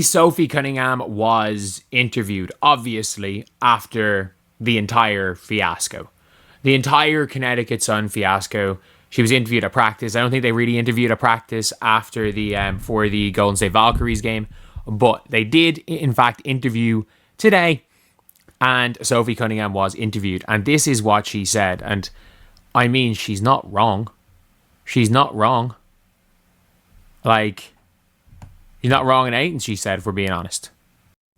Sophie Cunningham was interviewed, obviously, after the entire fiasco. The entire Connecticut Sun fiasco. She was interviewed at practice. I don't think they really interviewed at practice after the for the Golden State Valkyries game, but they did, in fact, interview today, and Sophie Cunningham was interviewed, and this is what she said. And I mean, she's not wrong. She's not wrong. Like, she's not wrong in anything she said, if we're being honest.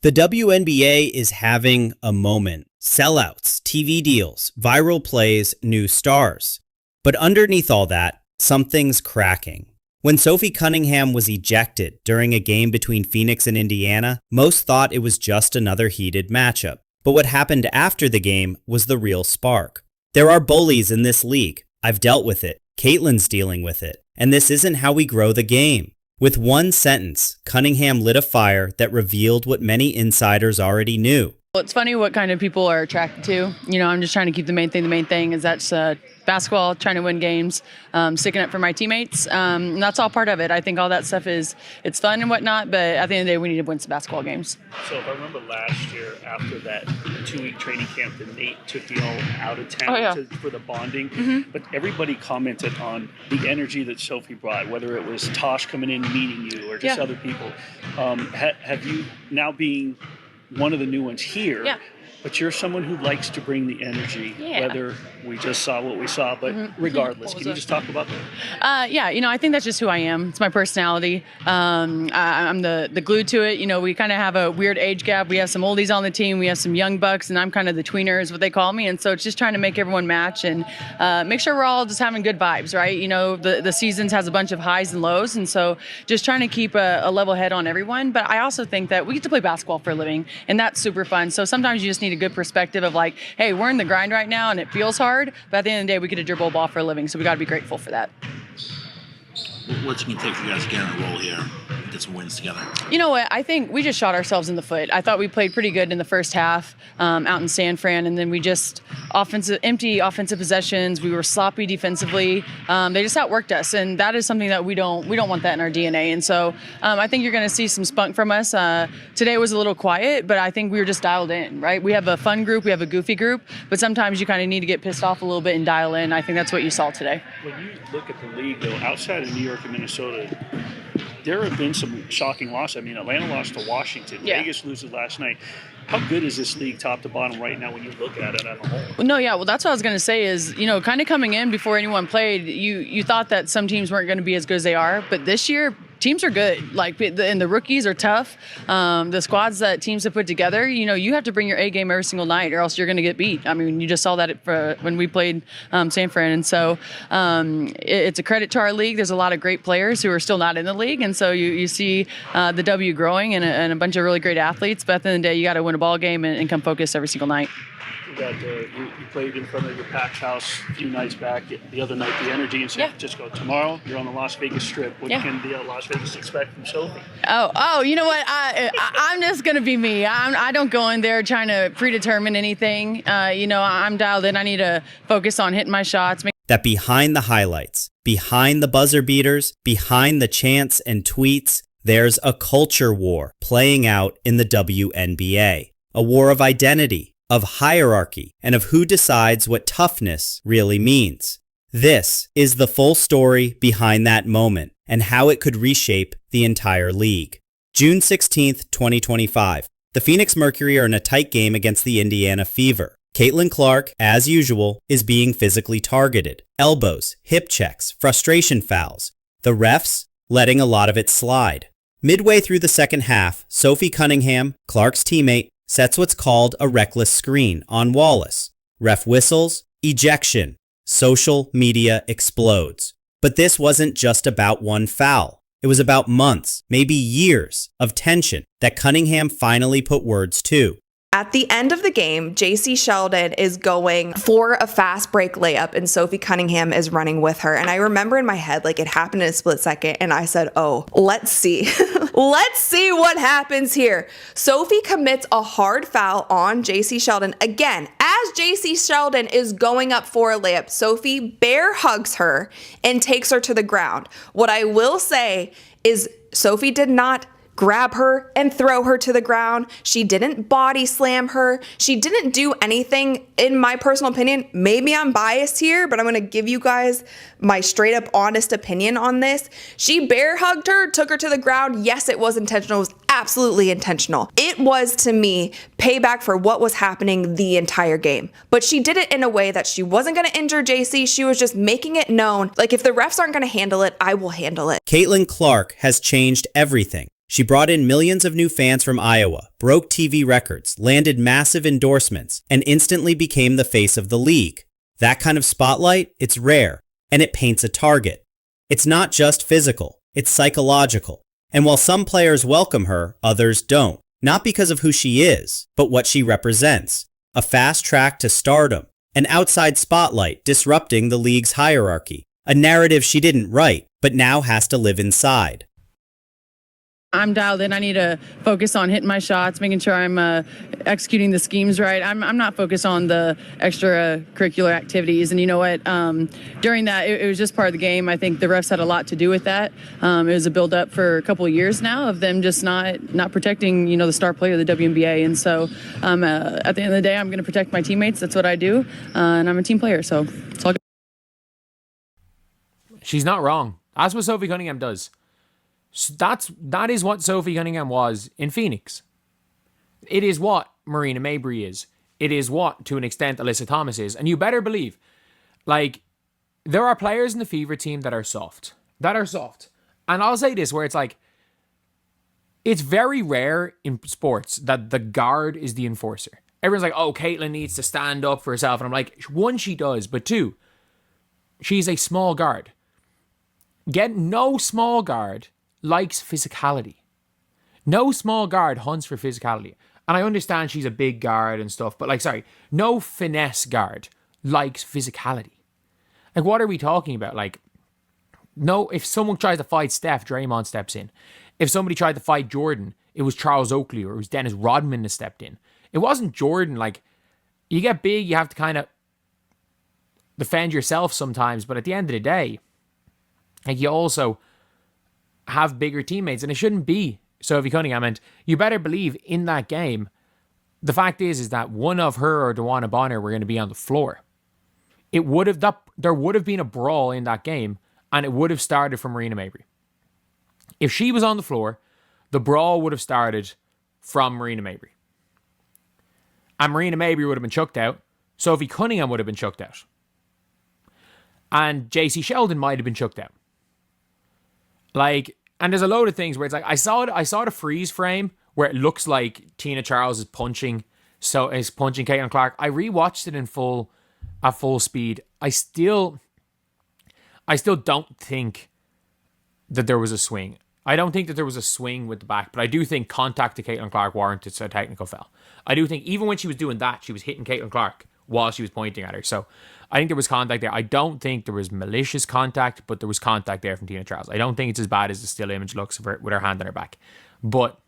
The WNBA is having a moment. Sellouts, TV deals, viral plays, new stars. But underneath all that, something's cracking. When Sophie Cunningham was ejected during a game between Phoenix and Indiana, most thought it was just another heated matchup. But what happened after the game was the real spark. There are bullies in this league. I've dealt with it. Caitlin's dealing with it. And this isn't how we grow the game. With one sentence, Cunningham lit a fire that revealed what many insiders already knew. Well, it's funny what kind of people are attracted to. You know, I'm just trying to keep the main thing. The main thing is that's basketball, trying to win games, sticking up for my teammates. And that's all part of it. I think all that stuff it's fun and whatnot, but at the end of the day, we need to win some basketball games. So if I remember last year after that 2-week training camp that Nate took you all out of town for the bonding, but everybody commented on the energy that Sophie brought, whether it was Tosh coming in meeting you or just other people. Have you now being one of the new ones here, but you're someone who likes to bring the energy, whether we just saw what we saw, but regardless, can you just talk about that? You know, I think that's just who I am. It's my personality. I'm the glue to it. You know, we kind of have a weird age gap. We have some oldies on the team. We have some young bucks, and I'm kind of the tweener is what they call me. And so it's just trying to make everyone match and make sure we're all just having good vibes, right? You know, the seasons has a bunch of highs and lows, and so just trying to keep a level head on everyone. But I also think that we get to play basketball for a living, and that's super fun. So sometimes you just need a good perspective of like, hey, we're in the grind right now, and it feels hard, but at the end of the day, we get to dribble a ball for a living, so we got to be grateful for that. What's it going to take for you guys to get on a roll here and get some wins together? You know what? I think we just shot ourselves in the foot. I thought we played pretty good in the first half out in San Fran, and then we just empty offensive possessions. We were sloppy defensively. They just outworked us, and that is something that we don't want that in our DNA. And so I think you're going to see some spunk from us. Today was a little quiet, but I think we were just dialed in, right? We have a fun group, we have a goofy group, but sometimes you kind of need to get pissed off a little bit and dial in. I think that's what you saw today. When you look at the league, though, outside of New York and Minnesota, there have been some shocking losses. I mean, Atlanta lost to Washington. Vegas loses last night. How good is this league top to bottom right now when you look at it as a whole? Well, that's what I was going to say is, you know, kind of coming in before anyone played, you thought that some teams weren't going to be as good as they are. But this year, teams are good. Like, and the rookies are tough. The squads that teams have put together, you know, you have to bring your A game every single night or else you're going to get beat. I mean, you just saw that when we played San Fran. And so it's a credit to our league. There's a lot of great players who are still not in the league. And so you see the W growing and a bunch of really great athletes. But at the end of the day, you got to win a ball game and come focused every single night. You played in front of your packed house a few nights back. The other night, the energy in San Francisco. Tomorrow, you're on the Las Vegas Strip. What can the Las Vegas expect from Sophie? Oh, you know what? I'm just going to be me. I don't go in there trying to predetermine anything. You know, I'm dialed in. I need to focus on hitting my shots. That behind the highlights, behind the buzzer beaters, behind the chants and tweets, there's a culture war playing out in the WNBA. A war of identity, of hierarchy, and of who decides what toughness really means. This is the full story behind that moment and how it could reshape the entire league. June 16th, 2025. The Phoenix Mercury are in a tight game against the Indiana Fever. Caitlin Clark, as usual, is being physically targeted. Elbows, hip checks, frustration fouls. The refs letting a lot of it slide. Midway through the second half, Sophie Cunningham, Clark's teammate, sets what's called a reckless screen on Wallace. Ref whistles, ejection. Social media explodes. But this wasn't just about one foul. It was about months, maybe years, of tension that Cunningham finally put words to. At the end of the game, JC Sheldon is going for a fast break layup and Sophie Cunningham is running with her. And I remember in my head, like it happened in a split second and I said, oh, let's see. Let's see what happens here. Sophie commits a hard foul on JC Sheldon. Again, as JC Sheldon is going up for a layup, Sophie bear hugs her and takes her to the ground. What I will say is Sophie did not grab her and throw her to the ground. She didn't body slam her. She didn't do anything, in my personal opinion. Maybe I'm biased here, but I'm going to give you guys my straight up honest opinion on this. She bear hugged her, took her to the ground. Yes, it was intentional. It was absolutely intentional. It was, to me, payback for what was happening the entire game. But she did it in a way that she wasn't going to injure JC. She was just making it known, like, if the refs aren't going to handle it, I will handle it. Caitlin Clark has changed everything. She brought in millions of new fans from Iowa, broke TV records, landed massive endorsements, and instantly became the face of the league. That kind of spotlight, it's rare, and it paints a target. It's not just physical, it's psychological. And while some players welcome her, others don't. Not because of who she is, but what she represents. A fast track to stardom, an outside spotlight disrupting the league's hierarchy, a narrative she didn't write, but now has to live inside. I'm dialed in. I need to focus on hitting my shots, making sure I'm executing the schemes right. I'm not focused on the extracurricular activities. And you know what? During that, it was just part of the game. I think the refs had a lot to do with that. It was a build-up for a couple of years now of them just not protecting, the star player of the WNBA. And so at the end of the day, I'm going to protect my teammates. That's what I do. And I'm a team player, so it's all good. She's not wrong. That's what Sophie Cunningham does. That is what Sophie Cunningham was in Phoenix. It is what Marina Mabrey is. It is what, to an extent, Alyssa Thomas is. And you better believe, there are players in the Fever team that are soft. And I'll say this, where it's it's very rare in sports that the guard is the enforcer. Everyone's like, oh, Caitlin needs to stand up for herself. And I'm like, one, she does. But two, she's a small guard. No small guard likes physicality. No small guard hunts for physicality. And I understand she's a big guard and stuff, but no finesse guard likes physicality. What are we talking about? No, if someone tries to fight Steph, Draymond steps in. If somebody tried to fight Jordan, it was Charles Oakley or it was Dennis Rodman that stepped in. It wasn't Jordan. You get big, you have to kind of defend yourself sometimes, but at the end of the day, you also have bigger teammates, and it shouldn't be Sophie Cunningham. And you better believe in that game, the fact is that one of her or Dewana Bonner were going to be on the floor. There would have been a brawl in that game, and it would have started from Marina Mabrey. If she was on the floor, the brawl would have started from Marina Mabrey. And Marina Mabrey would have been chucked out. Sophie Cunningham would have been chucked out. And JC Sheldon might have been chucked out. And there's a load of things where it's I saw the freeze frame where it looks like Tina Charles is punching Caitlin Clark. I rewatched it at full speed. I still don't think that there was a swing. I don't think that there was a swing with the back, but I do think contact to Caitlin Clark warranted a technical foul. I do think even when she was doing that, she was hitting Caitlin Clark while she was pointing at her. So I think there was contact there. I don't think there was malicious contact, but there was contact there from Tina Charles. I don't think it's as bad as the still image looks of her with her hand on her back.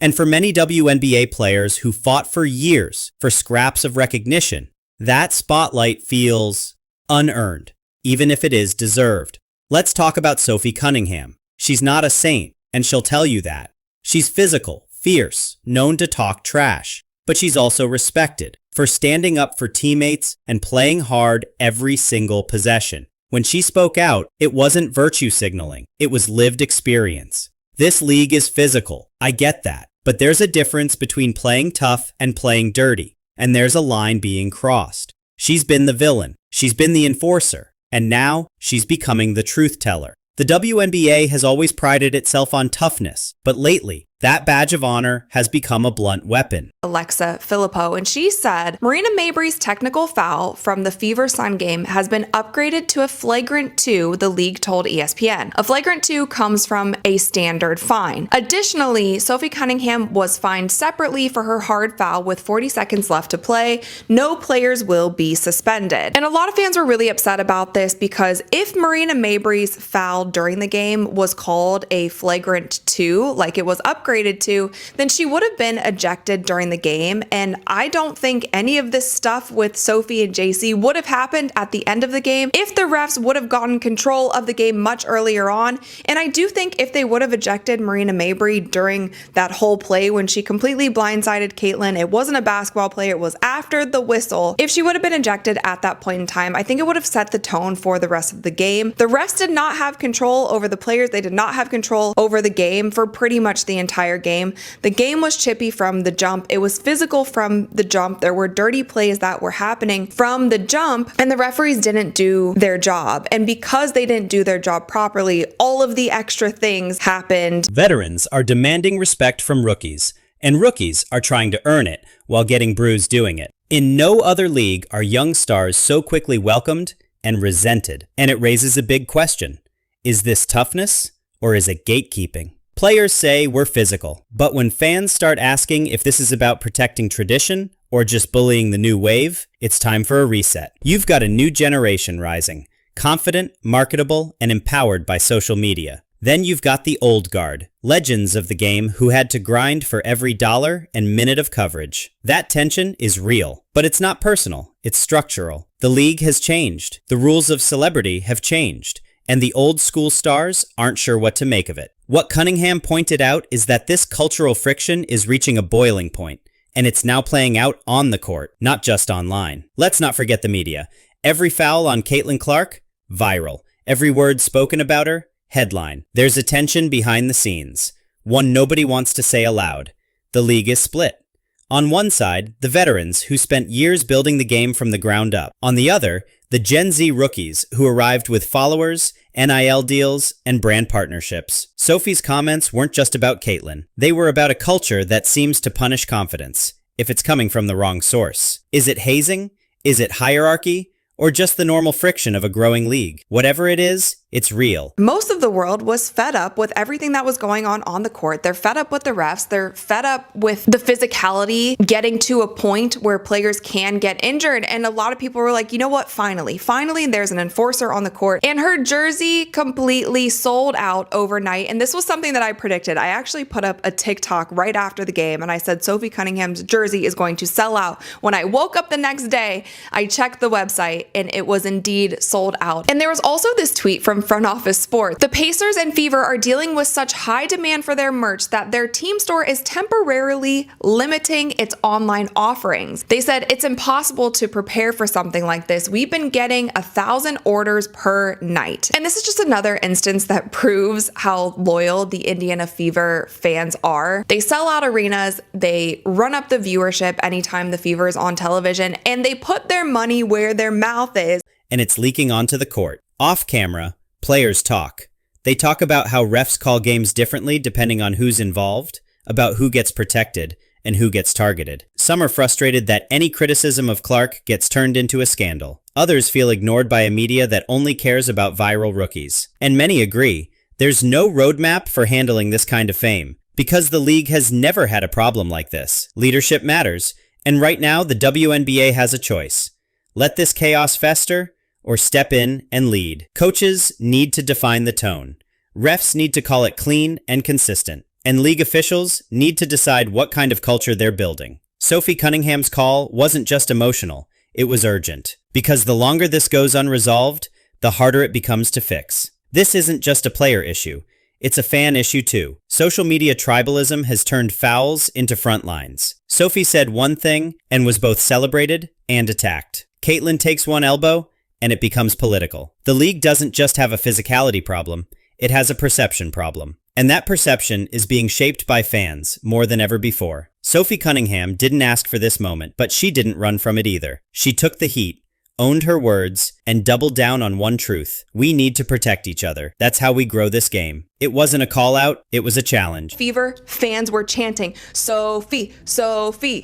And for many WNBA players who fought for years for scraps of recognition, that spotlight feels unearned, even if it is deserved. Let's talk about Sophie Cunningham. She's not a saint, and she'll tell you that. She's physical, fierce, known to talk trash, but she's also respected for standing up for teammates and playing hard every single possession. When she spoke out, it wasn't virtue signaling, it was lived experience. This league is physical, I get that, but there's a difference between playing tough and playing dirty, and there's a line being crossed. She's been the villain, she's been the enforcer, and now she's becoming the truth teller. The WNBA has always prided itself on toughness, but lately, that badge of honor has become a blunt weapon. Alexa Filippo, and she said, Marina Mabrey's technical foul from the Fever Sun game has been upgraded to a flagrant 2, the league told ESPN. A flagrant 2 comes from a standard fine. Additionally, Sophie Cunningham was fined separately for her hard foul with 40 seconds left to play. No players will be suspended. And a lot of fans were really upset about this because if Marina Mabrey's foul during the game was called a flagrant 2, like it was upgraded separated to, then she would have been ejected during the game. And I don't think any of this stuff with Sophie and JC would have happened at the end of the game if the refs would have gotten control of the game much earlier on. And I do think if they would have ejected Marina Mabrey during that whole play when she completely blindsided Caitlin, it wasn't a basketball play, it was after the whistle. If she would have been ejected at that point in time, I think it would have set the tone for the rest of the game. The refs did not have control over the players. They did not have control over the game for pretty much the entire game. The game was chippy from the jump. It was physical from the jump. There were dirty plays that were happening from the jump, and the referees didn't do their job. And because they didn't do their job properly, all of the extra things happened. Veterans are demanding respect from rookies, and rookies are trying to earn it while getting bruised doing it. In no other league are young stars so quickly welcomed and resented. And it raises a big question. Is this toughness or is it gatekeeping? Players say we're physical, but when fans start asking if this is about protecting tradition or just bullying the new wave, it's time for a reset. You've got a new generation rising, confident, marketable, and empowered by social media. Then you've got the old guard, legends of the game who had to grind for every dollar and minute of coverage. That tension is real, but it's not personal, it's structural. The league has changed, the rules of celebrity have changed, and the old school stars aren't sure what to make of it. What Cunningham pointed out is that this cultural friction is reaching a boiling point, and it's now playing out on the court, not just online. Let's not forget the media. Every foul on Caitlin Clark, viral. Every word spoken about her, headline. There's a tension behind the scenes, one nobody wants to say aloud. The league is split. On one side, the veterans who spent years building the game from the ground up. On the other, the Gen Z rookies who arrived with followers, NIL deals, and brand partnerships. Sophie's comments weren't just about Caitlin. They were about a culture that seems to punish confidence if it's coming from the wrong source. Is it hazing? Is it hierarchy? Or just the normal friction of a growing league? Whatever it is, it's real. Most of the world was fed up with everything that was going on the court. They're fed up with the refs. They're fed up with the physicality getting to a point where players can get injured. And a lot of people were like, you know what? Finally, there's an enforcer on the court. And her jersey completely sold out overnight. And this was something that I predicted. I actually put up a TikTok right after the game and I said Sophie Cunningham's jersey is going to sell out. When I woke up the next day, I checked the website and it was indeed sold out. And there was also this tweet from Front Office Sports. The Pacers and Fever are dealing with such high demand for their merch that their team store is temporarily limiting its online offerings. They said it's impossible to prepare for something like this. We've been getting 1,000 orders per night. And this is just another instance that proves how loyal the Indiana Fever fans are. They sell out arenas, they run up the viewership anytime the Fever is on television, and they put their money where their mouth is. And it's leaking onto the court. Off camera, players talk. They talk about how refs call games differently depending on who's involved, about who gets protected, and who gets targeted. Some are frustrated that any criticism of Clark gets turned into a scandal. Others feel ignored by a media that only cares about viral rookies. And many agree, there's no roadmap for handling this kind of fame, because the league has never had a problem like this. Leadership matters, and right now the WNBA has a choice. Let this chaos fester, or step in and lead. Coaches need to define the tone. Refs need to call it clean and consistent. And league officials need to decide what kind of culture they're building. Sophie Cunningham's call wasn't just emotional, it was urgent. Because the longer this goes unresolved, the harder it becomes to fix. This isn't just a player issue, it's a fan issue too. Social media tribalism has turned fouls into front lines. Sophie said one thing and was both celebrated and attacked. Caitlin takes one elbow, and it becomes political. The league doesn't just have a physicality problem, it has a perception problem. And that perception is being shaped by fans more than ever before. Sophie Cunningham didn't ask for this moment, but she didn't run from it either. She took the heat, owned her words, and doubled down on one truth. We need to protect each other. That's how we grow this game. It wasn't a call out, it was a challenge. Fever fans were chanting, Sophie, Sophie.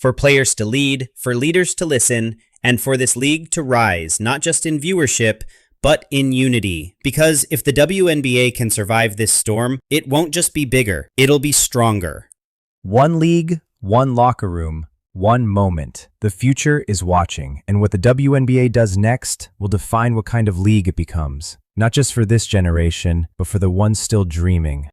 For players to lead, for leaders to listen, and for this league to rise, not just in viewership, but in unity. Because if the WNBA can survive this storm, it won't just be bigger, it'll be stronger. One league, one locker room, one moment. The future is watching, and what the WNBA does next will define what kind of league it becomes. Not just for this generation, but for the ones still dreaming.